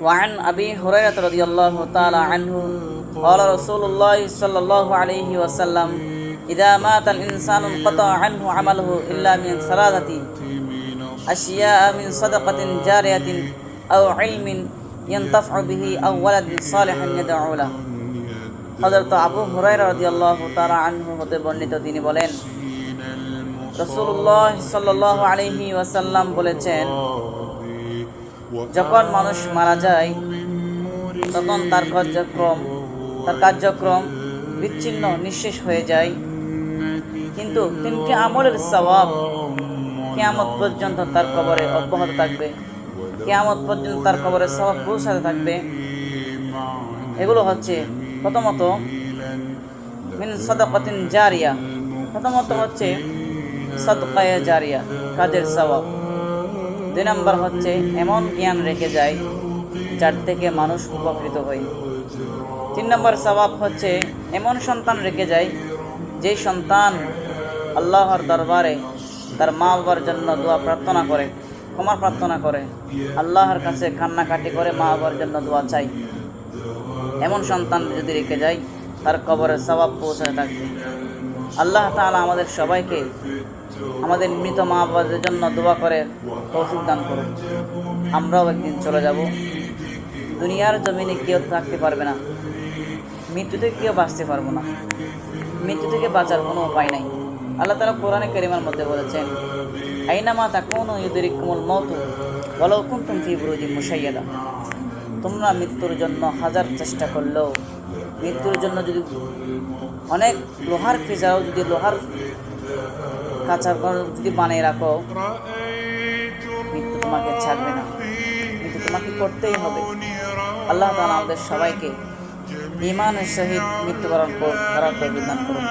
وعن أبي هريرة رضي الله تعالى عنه قال رسول الله صلى الله عليه وسلم إذا مات الإنسان انقطع عنه عمله إلا من ثلاثة أشياء من صدقة جارية أو علم ينتفع به أو ولد صالح يدعو له। হযরত আবু হুরায়রা রাদিয়াল্লাহু তাআলা আনহু হতে বর্ণিত, তিনি বলেন রাসূলুল্লাহ সাল্লাল্লাহু আলাইহি ওয়াসাল্লাম বলেছেন, যখন মানুষ মারা যায় তখন তার কার্যক্রম বিচ্ছিন্ন নিঃশেষ হয়ে যায়, কিন্তু তিনটি আমলের সওয়াব কিয়ামত পর্যন্ত তার কবরে অব্যাহত থাকবে, কিয়ামত পর্যন্ত তার কবরে সওয়াব পৌঁছাতে থাকবে। এগুলো হচ্ছে প্রথমত মিন সাদাকাতিন জারিয়া, প্রথমত হচ্ছে সাদকায়ে জারিয়া, কাজের সওয়াব। 2 নম্বর হচ্ছে এমন জ্ঞান রেখে যায় যার থেকে মানুষ উপকৃত হয়। 3 নম্বর সওয়াব হচ্ছে এমন সন্তান রেখে যায় যেই সন্তান আল্লাহর দরবারে তার মা বাবার জন্য দোয়া প্রার্থনা করে, ক্ষমা প্রার্থনা করে, আল্লাহর কাছে কান্নাকাটি করে মা বাবার জন্য দোয়া চাই। এমন সন্তান যদি রেখে যায় তার কবরের সওয়াব পৌঁছাতে থাকবে। আল্লাহ তাআলা আমাদের সবাইকে আমাদের মৃত মা বাবাদের জন্য দোয়া করে তৌফিক দান করুন। আমরাও একদিন চলে যাব। দুনিয়ার জমিনে কেউ থাকতে পারবে না, মৃত্যু থেকে কেউ বাঁচতে পারবো না, মৃত্যু থেকে বাঁচার কোনো উপায় নাই। আল্লাহ তাআলা কোরআনে কারীমের মধ্যে বলেছেন, আইনামা তাকুনু ইউদরিকুমুল মাউতু ওয়ালাউ কুনতুম ফি বুরুজিন মুশাইয়াদা। তোমরা মৃত্যুর জন্য হাজার চেষ্টা করলেও, মৃত্যুর জন্য যদি অনেক লোহার ফিজাও, যদি লোহার কাঁচা যদি বানিয়ে রাখো, মৃত্যু তোমাকে ছাড়বে না, মৃত্যু তোমাকে করতেই হবে। আল্লাহ তাআলা আমাদের সবাইকে ঈমানের সহিত মৃত্যুবরণ করার তৌফিক দান করুন।